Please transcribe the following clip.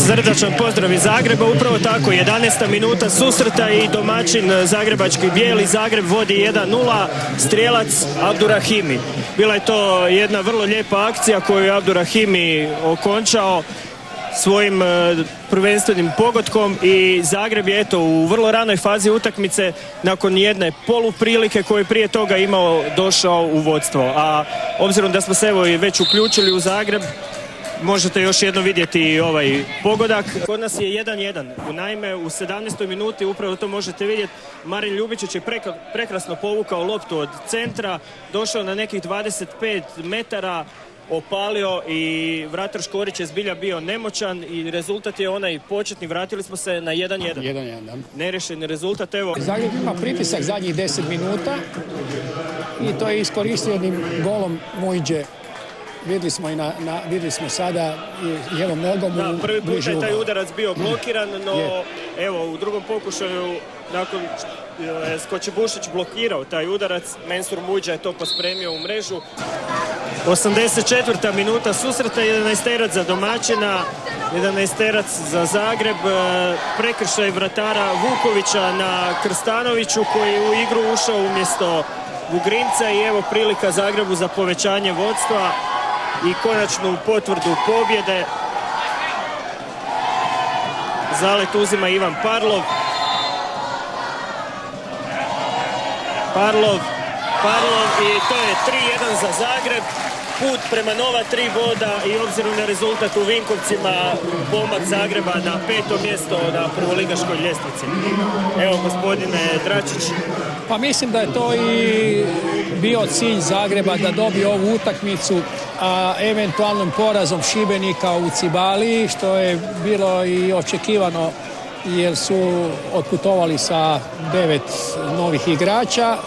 Srdačan pozdrav iz Zagreba, upravo tako, 11. minuta susreta i domaćin zagrebački bijeli Zagreb vodi 1:0, strijelac Abdurahimi. Bila je to jedna vrlo lijepa akcija koju je Abdurahimi okončao svojim prvenstvenim pogodkom i Zagreb je eto u vrlo ranoj fazi utakmice nakon jedne poluprilike koju je prije toga imao došao u vodstvo. A obzirom da smo se evo i već uključili u Zagreb, možete još jedno vidjeti ovaj pogodak. Kod nas je 1:1. Naime, u 17. minuti upravo to možete vidjeti. Marin Ljubičić je prekrasno povukao loptu od centra, došao na nekih 25 metara, opalio i vratar Škorić je zbilja bio nemoćan i rezultat je onaj početni, vratili smo se na 1:1. 1:1, da. Nerešeni rezultat, evo. Zagreb ima pritisak zadnjih 10 minuta i to je iskoristio jednim golom Mujđe. Vidjeli smo, vidjeli smo sada i jednom nogom da, prvi put je taj udarac bio blokiran, no evo u drugom pokušaju nakon Skočibušić blokirao taj udarac, Mensur Mujđa je to pospremio u mrežu. 84. minuta susreta, 11-terac za domaćina, 11-terac za Zagreb, prekršaj vratara Vukovića na Krstanoviću koji je u igru ušao umjesto Vugrinca i evo prilika Zagrebu za povećanje vodstva i konačnu potvrdu pobjede. Zalet uzima Ivan Parlov. Parlov i to je 3:1 za Zagreb. Put prema nova 3 boda i obzirom na rezultat u Vinkovcima, pomak Zagreba na 5. mjesto na prvoligaškoj ljestvici. Evo gospodine Dračić. Pa mislim da je to i bio cilj Zagreba da dobije ovu utakmicu, a eventualnom porazom Šibenika u Cibaliji, što je bilo i očekivano jer su otputovali sa 9 novih igrača.